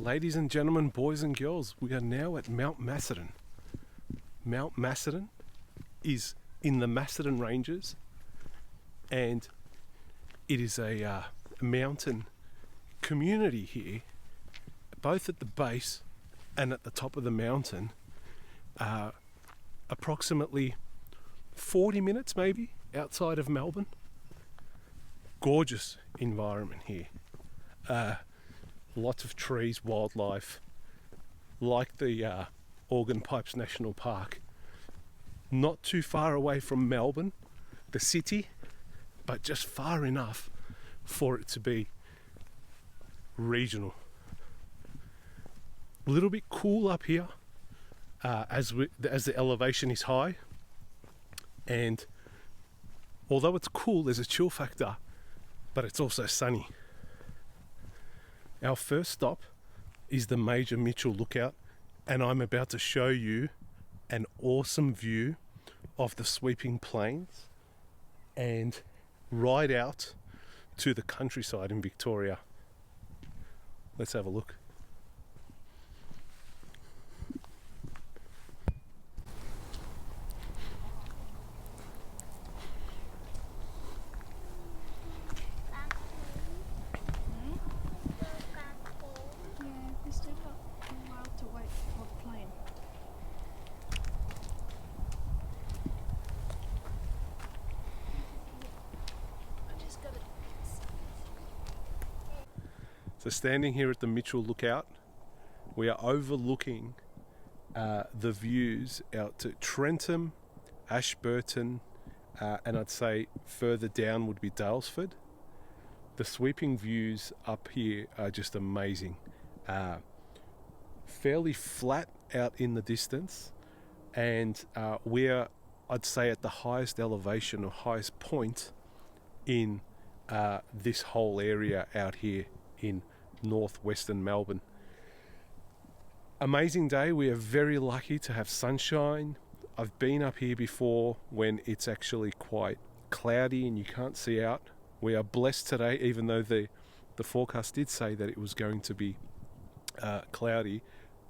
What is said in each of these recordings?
Ladies and gentlemen, boys and girls, we are now at Mount Macedon. Mount Macedon is in the Macedon Ranges, and it is a mountain community here, both at the base and at the top of the mountain. Approximately 40 minutes maybe outside of Melbourne. Gorgeous environment here. Lots of trees, wildlife, like the Organ Pipes National Park. Not too far away from Melbourne, the city, but just far enough for it to be regional. A little bit cool up here as the elevation is high, and although it's cool, there's a chill factor, but it's also sunny. Our first stop is the Major Mitchell Lookout, and I'm about to show you an awesome view of the sweeping plains and right out to the countryside in Victoria. Let's have a look. So standing here at the Mitchell Lookout, we are overlooking the views out to Trentham, Ashburton, and I'd say further down would be Daylesford. The sweeping views up here are just amazing. Fairly flat out in the distance, and we're, I'd say, at the highest elevation or highest point in this whole area out here in northwestern Melbourne. Amazing day. We are very lucky to have sunshine. I've been up here before when it's actually quite cloudy and you can't see out. We are blessed today, even though the forecast did say that it was going to be cloudy,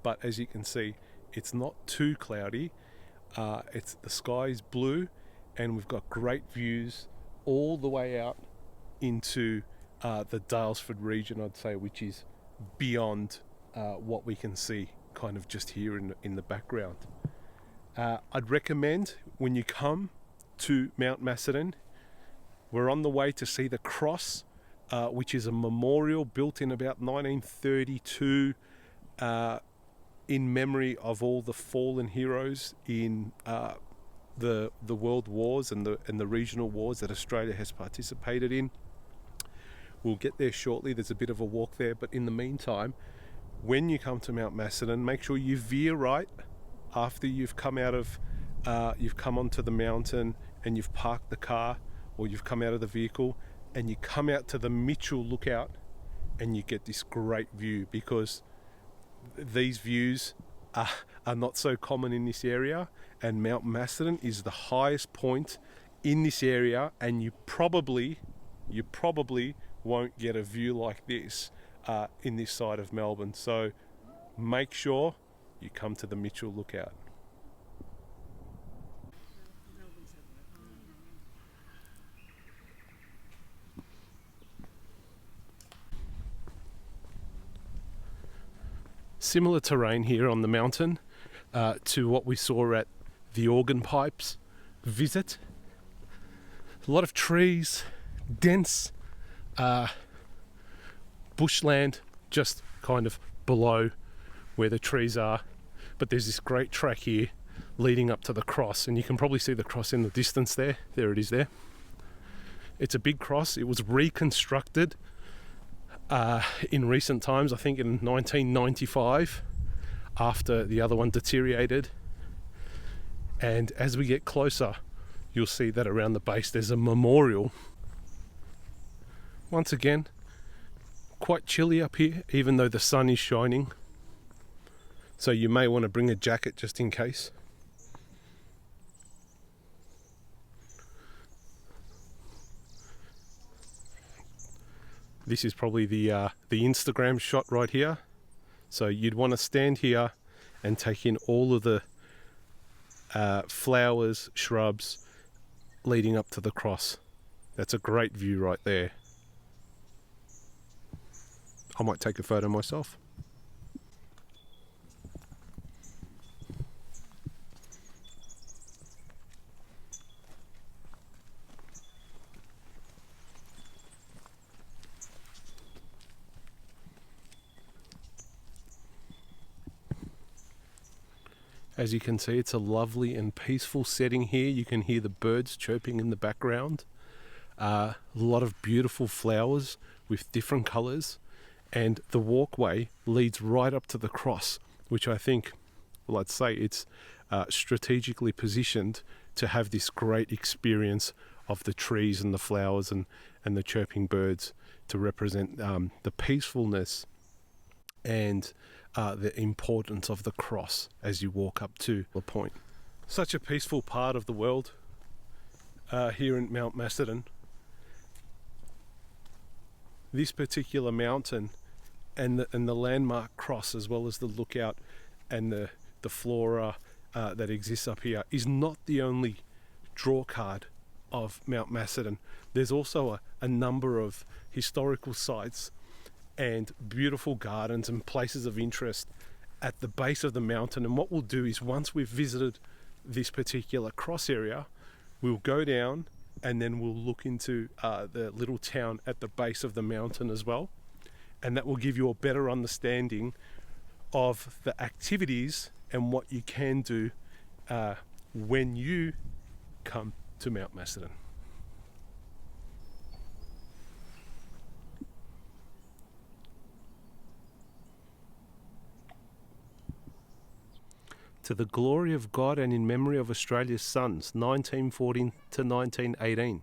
but as you can see, it's not too cloudy. The sky is blue, and we've got great views all the way out into the Daylesford region, I'd say, which is beyond what we can see kind of just here in the background. I'd recommend when you come to Mount Macedon, we're on the way to see the cross, which is a memorial built in about 1932 in memory of all the fallen heroes in the world wars and the regional wars that Australia has participated in. We'll get there shortly. There's a bit of a walk there, but in the meantime, when you come to Mount Macedon, make sure you veer right after you've come onto the mountain and you've parked the car, or you've come out of the vehicle, and you come out to the Mitchell Lookout, and you get this great view, because these views are not so common in this area, and Mount Macedon is the highest point in this area, and you probably won't get a view like this in this side of Melbourne. So make sure you come to the Mitchell Lookout. Similar terrain here on the mountain to what we saw at the Organ Pipes visit. A lot of trees, dense bushland just kind of below where the trees are, but there's this great track here leading up to the cross, and you can probably see the cross in the distance there. There it is there. It's a big cross. It was reconstructed in recent times, I think in 1995, after the other one deteriorated. And as we get closer, you'll see that around the base there's a memorial. Once again, quite chilly up here, even though the sun is shining, so you may want to bring a jacket just in case. This is probably the Instagram shot right here. So you'd want to stand here and take in all of the flowers, shrubs leading up to the cross. That's a great view right there. I might take a photo myself. As you can see, it's a lovely and peaceful setting here. You can hear the birds chirping in the background. A lot of beautiful flowers with different colours, and the walkway leads right up to the cross, which I think, well, I'd say it's strategically positioned to have this great experience of the trees and the flowers and the chirping birds to represent the peacefulness and the importance of the cross as you walk up to the point. Such a peaceful part of the world here in Mount Macedon. This particular mountain and the landmark cross, as well as the lookout and the flora that exists up here, is not the only draw card of Mount Macedon. There's also a number of historical sites and beautiful gardens and places of interest at the base of the mountain. And what we'll do is, once we've visited this particular cross area, we'll go down and then we'll look into the little town at the base of the mountain as well, and that will give you a better understanding of the activities and what you can do when you come to Mount Macedon. To the glory of God and in memory of Australia's sons, 1914 to 1918.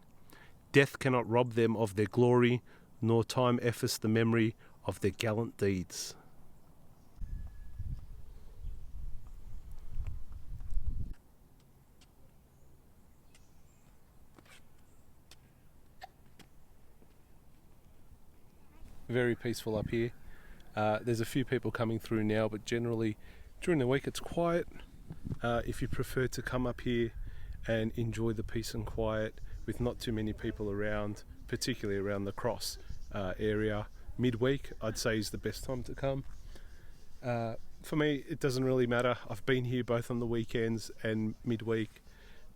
Death cannot rob them of their glory, nor time efface the memory of their gallant deeds. Very peaceful up here. There's a few people coming through now, but generally during the week it's quiet. If you prefer to come up here and enjoy the peace and quiet with not too many people around, particularly around the cross area, midweek I'd say is the best time to come. For me, it doesn't really matter. I've been here both on the weekends and midweek.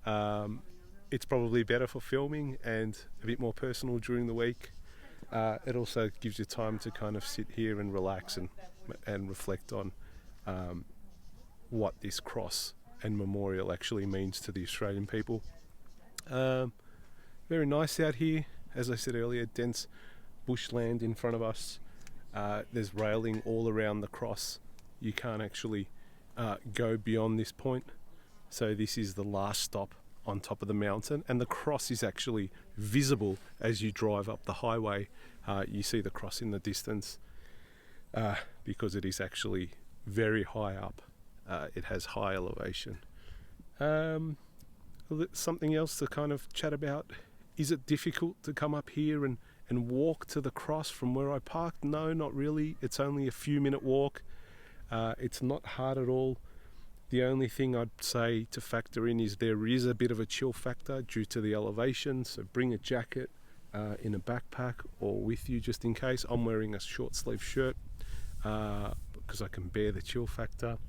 It's probably better for filming and a bit more personal during the week. It also gives you time to kind of sit here and relax and reflect on what this cross and memorial actually means to the Australian people. Very nice out here. As I said earlier, dense bushland in front of us. There's railing all around the cross. You can't actually go beyond this point. So this is the last stop on top of the mountain, and the cross is actually visible as you drive up the highway. You see the cross in the distance because it is actually very high up. It has high elevation. Something else to kind of chat about. Is it difficult to come up here and walk to the cross from where I parked? No, not really. It's only a few minute walk. It's not hard at all. The only thing I'd say to factor in is there is a bit of a chill factor due to the elevation, so bring a jacket in a backpack or with you just in case. I'm wearing a short sleeve shirt because I can bear the chill factor.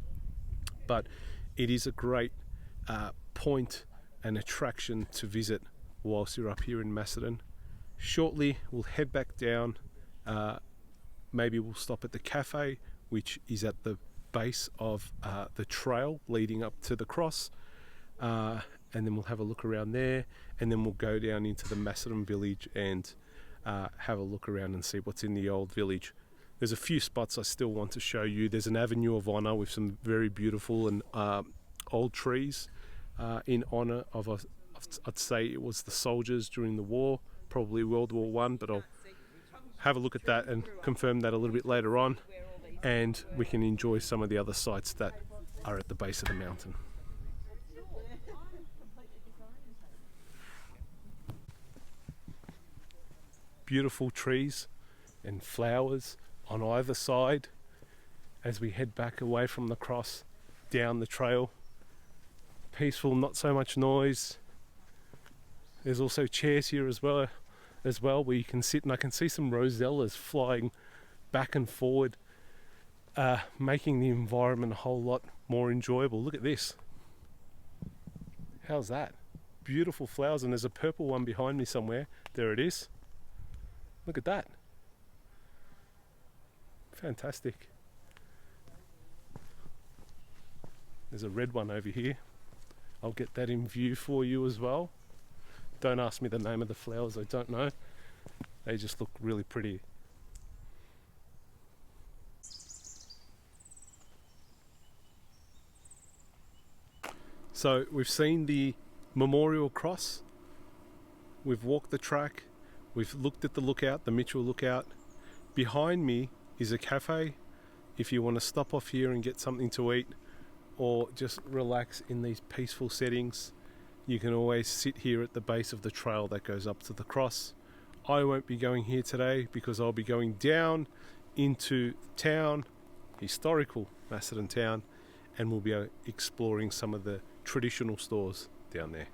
But it is a great point and attraction to visit whilst you're up here in Macedon. Shortly we'll head back down. Maybe we'll stop at the cafe, which is at the base of the trail leading up to the cross, and then we'll have a look around there, and then we'll go down into the Macedon village and have a look around and see what's in the old village. There's a few spots I still want to show you. There's an avenue of honour with some very beautiful and old trees in honour of I'd say it was the soldiers during the war, probably World War One, but I'll have a look at that and confirm that a little bit later on, and we can enjoy some of the other sites that are at the base of the mountain. Beautiful trees and flowers on either side, as we head back away from the cross down the trail. Peaceful, not so much noise. There's also chairs here as well where you can sit, and I can see some rosellas flying back and forward, making the environment a whole lot more enjoyable. Look at this. How's that? Beautiful flowers, and there's a purple one behind me somewhere. There it is. Look at that. Fantastic. There's a red one over here. I'll get that in view for you as well. Don't ask me the name of the flowers, I don't know. They just look really pretty. So we've seen the memorial cross, we've walked the track, we've looked at the lookout, the Mitchell lookout. Behind me is a cafe if you want to stop off here and get something to eat or just relax in these peaceful settings. You can always sit here at the base of the trail that goes up to the cross. I won't be going here today because I'll be going down into town, historical Macedon town, and we'll be exploring some of the traditional stores down there.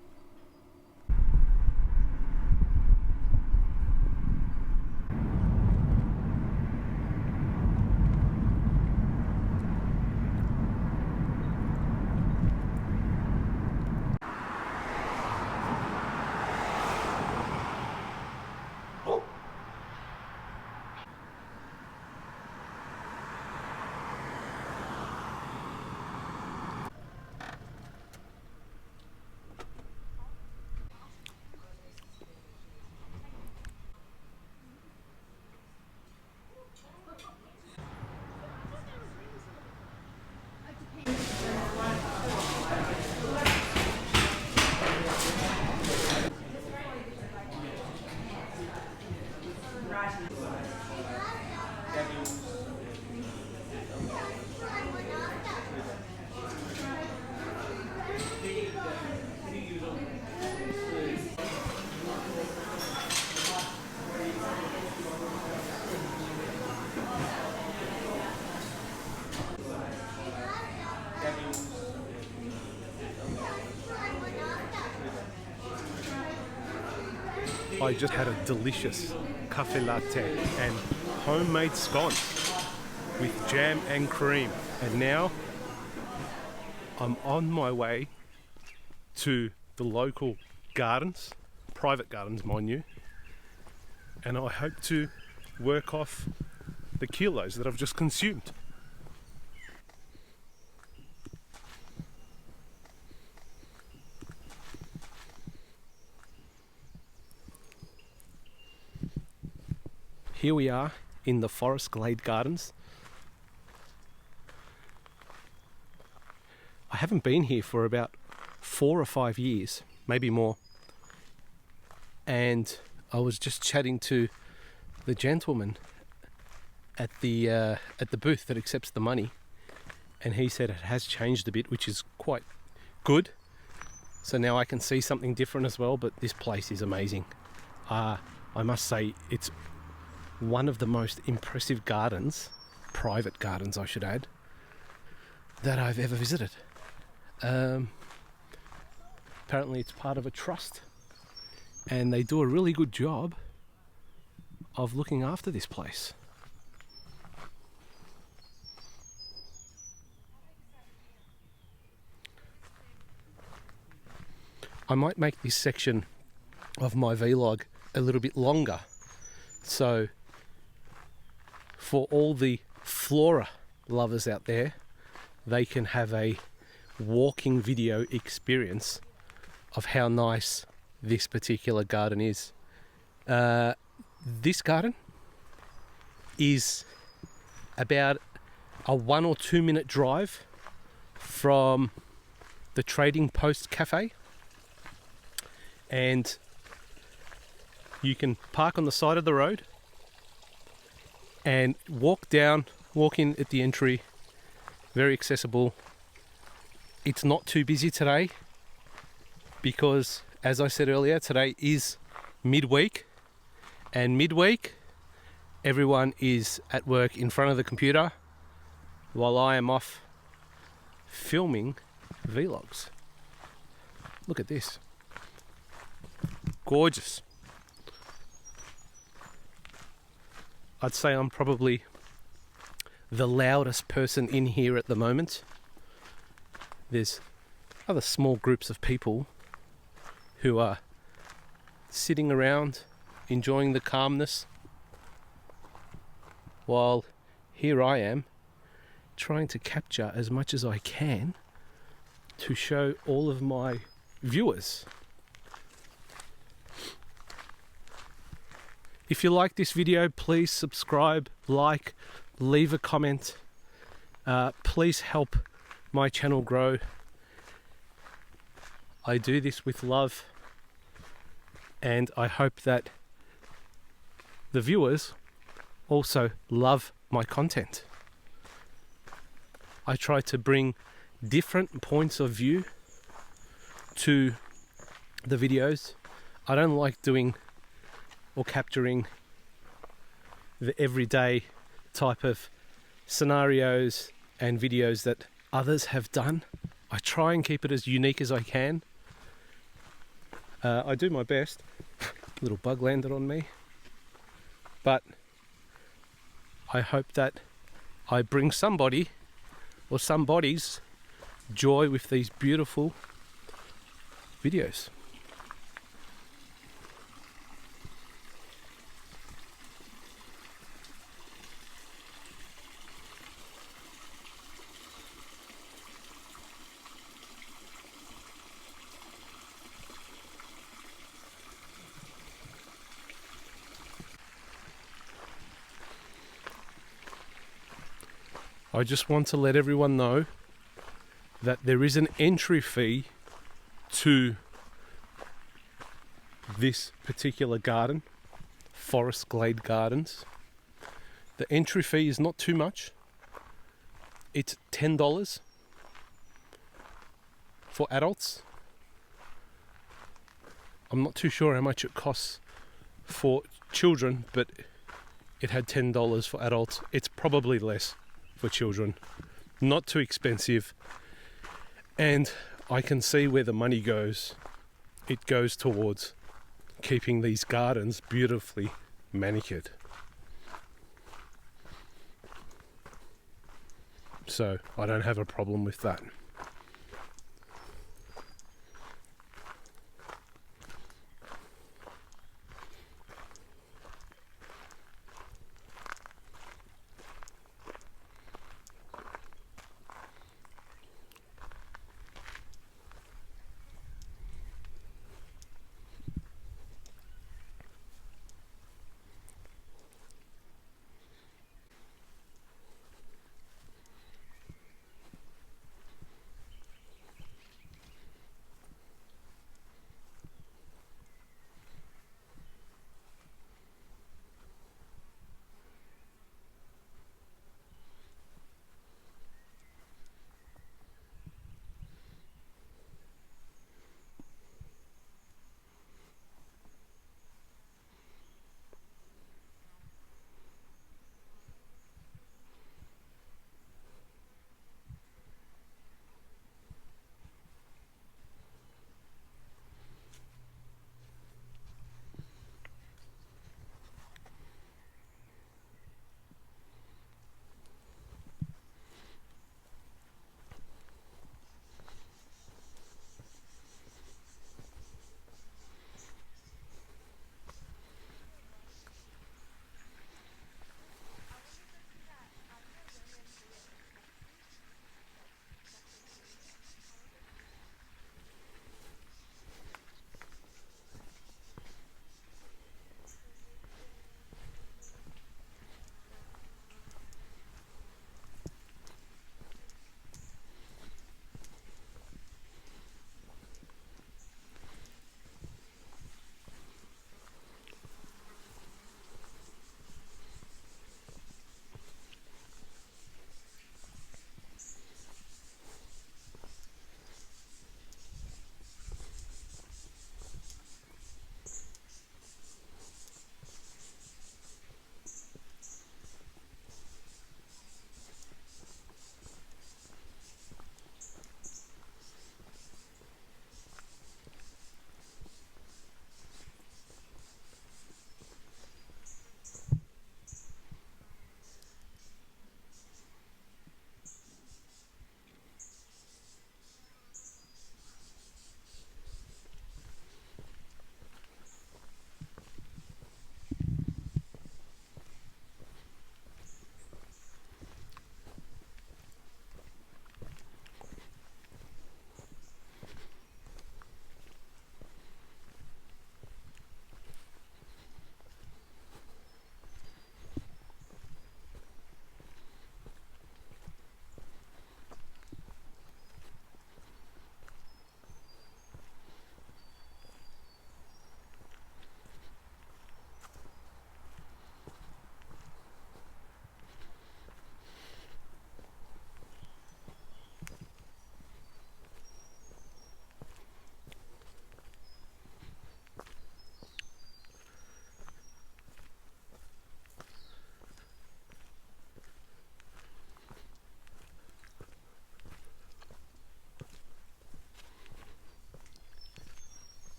I just had a delicious cafe latte and homemade scones with jam and cream, and now I'm on my way to the local gardens, private gardens mind you, and I hope to work off the kilos that I've just consumed. Here we are in the Forest Glade Gardens. I haven't been here for about 4 or 5 years, maybe more. And I was just chatting to the gentleman at the booth that accepts the money, and he said it has changed a bit, which is quite good. So now I can see something different as well, but this place is amazing. I must say it's one of the most impressive gardens, private gardens I should add, that I've ever visited. Apparently it's part of a trust, and they do a really good job of looking after this place. I might make this section of my vlog a little bit longer, so for all the flora lovers out there, they can have a walking video experience of how nice this particular garden is. This garden is about a 1 or 2 minute drive from the Trading Post Cafe, and you can park on the side of the road and walk in at the entry. Very accessible. It's not too busy today because, as I said earlier, today is midweek, and midweek everyone is at work in front of the computer while I am off filming vlogs. Look at this. Gorgeous. I'd say I'm probably the loudest person in here at the moment. There's other small groups of people who are sitting around enjoying the calmness, while here I am trying to capture as much as I can to show all of my viewers. If you like this video, please subscribe, like, leave a comment. Please help my channel grow. I do this with love, and I hope that the viewers also love my content. I try to bring different points of view to the videos. I don't like doing or capturing the everyday type of scenarios and videos that others have done. I try and keep it as unique as I can. I do my best. Little bug landed on me. But I hope that I bring somebody or somebody's joy with these beautiful videos. I just want to let everyone know that there is an entry fee to this particular garden, Forest Glade Gardens. The entry fee is not too much. It's $10 for adults. I'm not too sure how much it costs for children, but it had $10 for adults. It's probably less for children. Not too expensive. And I can see where the money goes. It goes towards keeping these gardens beautifully manicured. So I don't have a problem with that.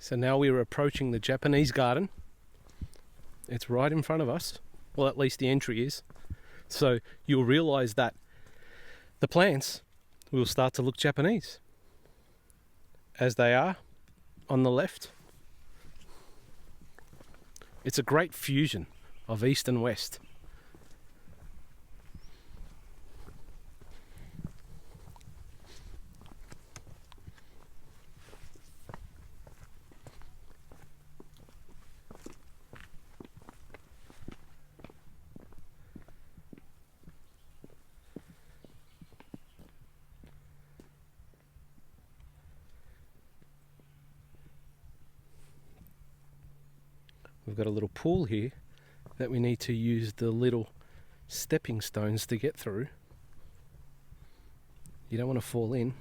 So now we're approaching the Japanese garden. It's right in front of us. Well, at least the entry is. So you'll realise that the plants will start to look Japanese, as they are on the left. It's a great fusion of East and West. We've got a little pool here that we need to use the little stepping stones to get through. You don't want to fall in.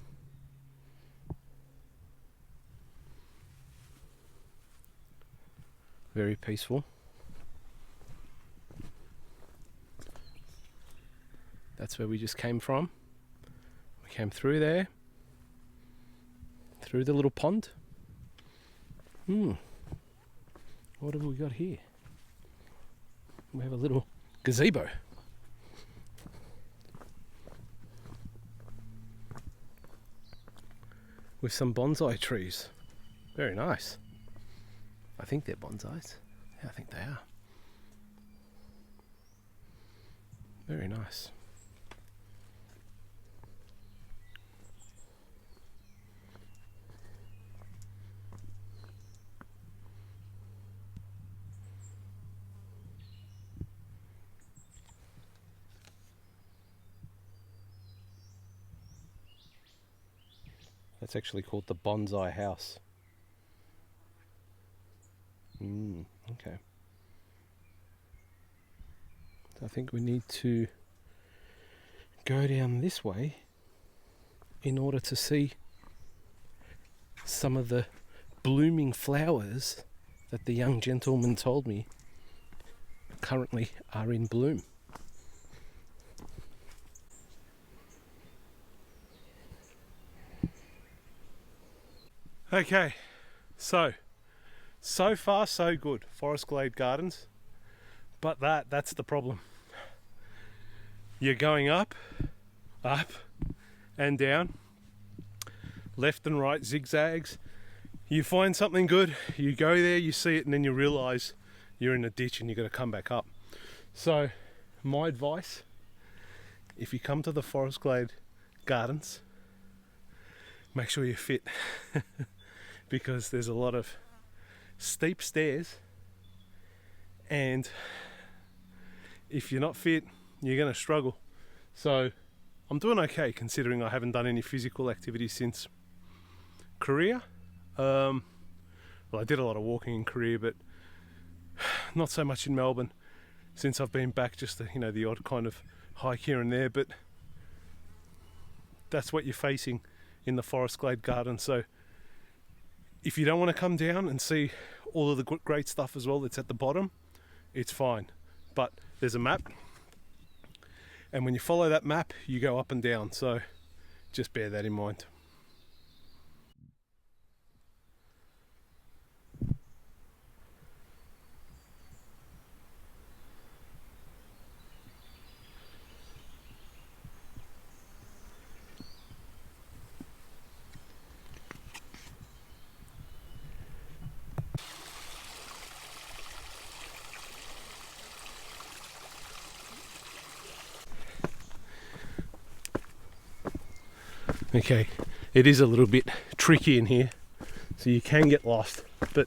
Very peaceful. That's where we just came from. We came through there, through the little pond. What have we got here? We have a little gazebo. With some bonsai trees. Very nice. I think they're bonsais. Yeah, I think they are. Very nice. That's actually called the bonsai house. Okay. So I think we need to go down this way in order to see some of the blooming flowers that the young gentleman told me currently are in bloom. Okay, so far so good, Forest Glade Gardens, but that's the problem. You're going up and down, left and right zigzags. You find something good, you go there, you see it, and then you realise you're in a ditch and you've got to come back up. So my advice, if you come to the Forest Glade Gardens, make sure you're fit. Because there's a lot of steep stairs, and if you're not fit, you're going to struggle. So I'm doing okay considering I haven't done any physical activity since Korea. Well, I did a lot of walking in Korea, but not so much in Melbourne since I've been back. Just the odd kind of hike here and there, but that's what you're facing in the Forest Glade Garden. So if you don't want to come down and see all of the great stuff as well that's at the bottom, it's fine. But there's a map, and when you follow that map, you go up and down. So just bear that in mind. Okay, it is a little bit tricky in here, so you can get lost, but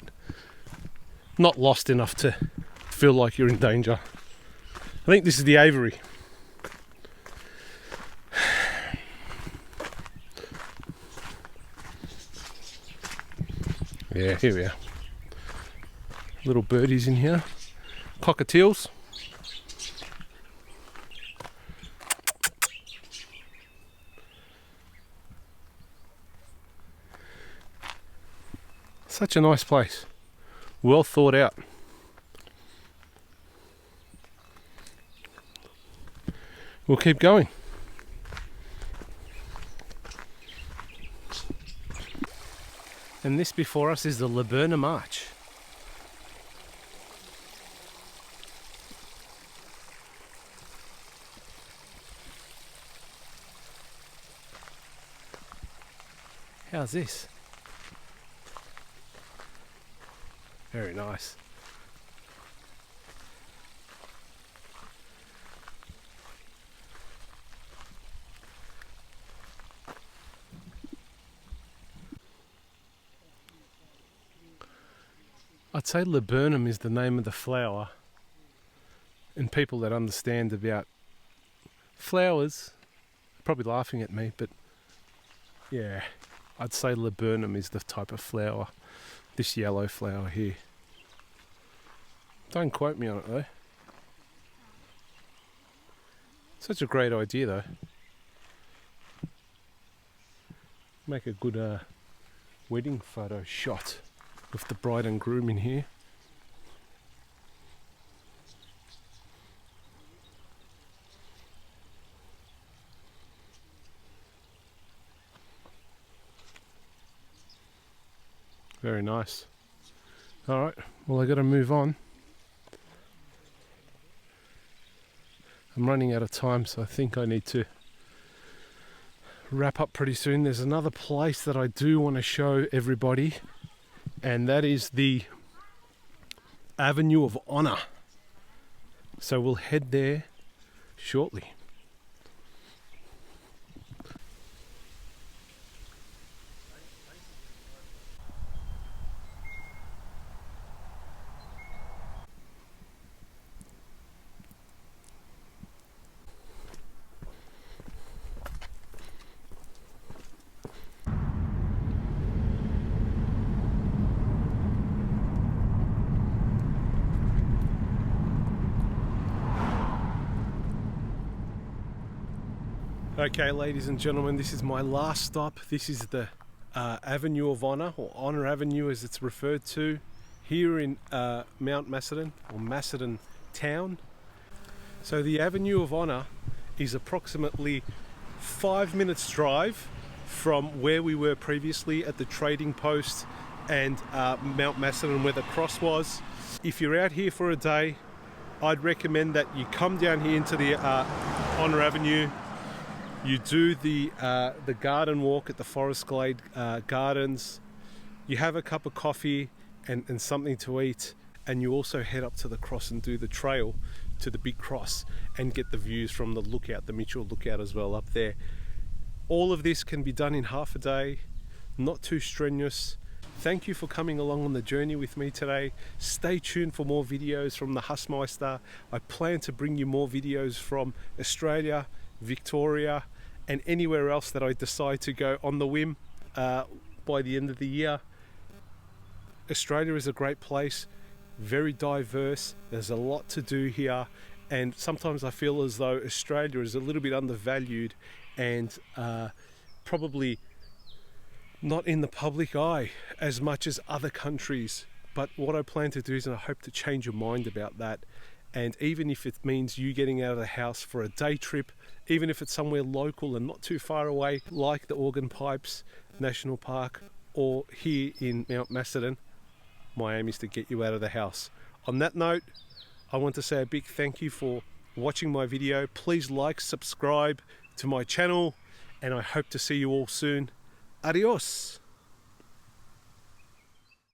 not lost enough to feel like you're in danger. I think this is the aviary. Yeah, here we are. Little birdies in here, cockatiels. Such a nice place, well thought out. We'll keep going. And this before us is the Laburnum Arch. How's this? Very nice. I'd say laburnum is the name of the flower, and people that understand about flowers are probably laughing at me, but yeah, I'd say laburnum is the type of flower, this yellow flower here. Don't quote me on it though. Such a great idea though. Make a good wedding photo shot with the bride and groom in here. Very nice. Alright, well I gotta move on. I'm running out of time, so I think I need to wrap up pretty soon. There's another place that I do want to show everybody, and that is the Avenue of Honour. So we'll head there shortly. Okay, ladies and gentlemen, this is my last stop. This is the Avenue of Honour, or Honour Avenue as it's referred to, here in Mount Macedon, or Macedon town. So the Avenue of Honour is approximately 5 minutes drive from where we were previously at the trading post and Mount Macedon where the cross was. If you're out here for a day, I'd recommend that you come down here into the Honour Avenue. You do the garden walk at the Forest Glade Gardens. You have a cup of coffee and something to eat, and you also head up to the cross and do the trail to the big cross and get the views from the lookout, the Mitchell lookout as well up there. All of this can be done in half a day, not too strenuous. Thank you for coming along on the journey with me today. Stay tuned for more videos from the Husmeister. I plan to bring you more videos from Australia, Victoria, and anywhere else that I decide to go on the whim by the end of the year. Australia is a great place, very diverse. There's a lot to do here, and sometimes I feel as though Australia is a little bit undervalued and probably not in the public eye as much as other countries. But what I plan to do is, and I hope to change your mind about that, and even if it means you getting out of the house for a day trip, even if it's somewhere local and not too far away, like the Organ Pipes National Park or here in Mount Macedon, my aim is to get you out of the house. On that note, I want to say a big thank you for watching my video. Please like, subscribe to my channel, and I hope to see you all soon. Adios!